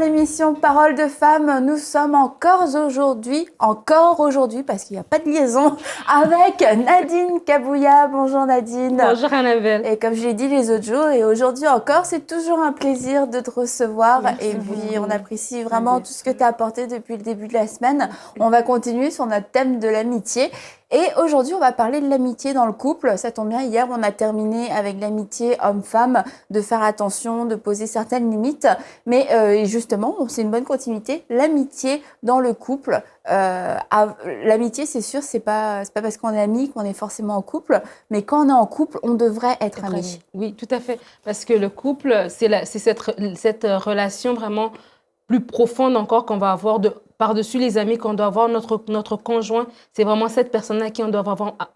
L'émission Parole de femmes, nous sommes encore aujourd'hui, parce qu'il n'y a pas de liaison, avec Nadine Kabouya. Bonjour Nadine. Bonjour Annabelle. Et comme je l'ai dit les autres jours, et aujourd'hui encore, c'est toujours un plaisir de te recevoir. Merci. Et puis on apprécie vraiment tout ce que tu as apporté depuis le début de la semaine. On va continuer sur notre thème de l'amitié. Et aujourd'hui, on va parler de l'amitié dans le couple. Ça tombe bien, hier, on a terminé avec l'amitié homme-femme, de faire attention, de poser certaines limites. Mais justement, c'est une bonne continuité. L'amitié dans le couple. L'amitié, c'est sûr, c'est pas parce qu'on est amis qu'on est forcément en couple. Mais quand on est en couple, on devrait être amis. Oui, tout à fait. Parce que le couple, c'est cette relation vraiment plus profonde encore qu'on va avoir par-dessus les amis qu'on doit avoir, notre conjoint. C'est vraiment cette personne à qui on doit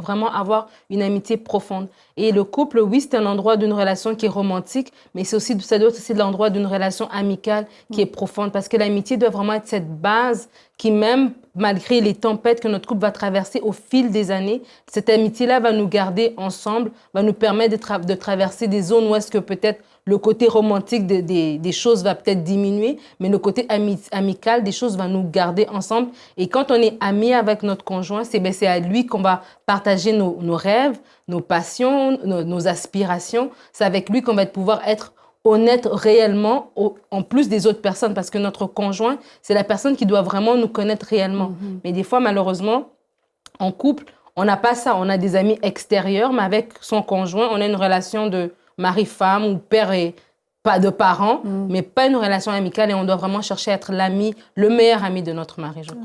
vraiment avoir une amitié profonde. Et le couple, oui, c'est un endroit d'une relation qui est romantique, mais ça doit être aussi l'endroit d'une relation amicale qui est profonde. Parce que l'amitié doit vraiment être cette base qui, même malgré les tempêtes que notre couple va traverser au fil des années, cette amitié-là va nous garder ensemble, va nous permettre de traverser des zones où est-ce que peut-être le côté romantique des choses va peut-être diminuer, mais le côté amical des choses va nous garder ensemble. Et quand on est ami avec notre conjoint, c'est à lui qu'on va partager nos rêves, nos passions, nos aspirations. C'est avec lui qu'on va pouvoir être honnête réellement, en plus des autres personnes, parce que notre conjoint, c'est la personne qui doit vraiment nous connaître réellement. Mais des fois, malheureusement, en couple, on n'a pas ça. On a des amis extérieurs, mais avec son conjoint, on a une relation de mari-femme ou père et pas de parents, mais pas une relation amicale, et on doit vraiment chercher à être l'ami, le meilleur ami de notre mari, je crois.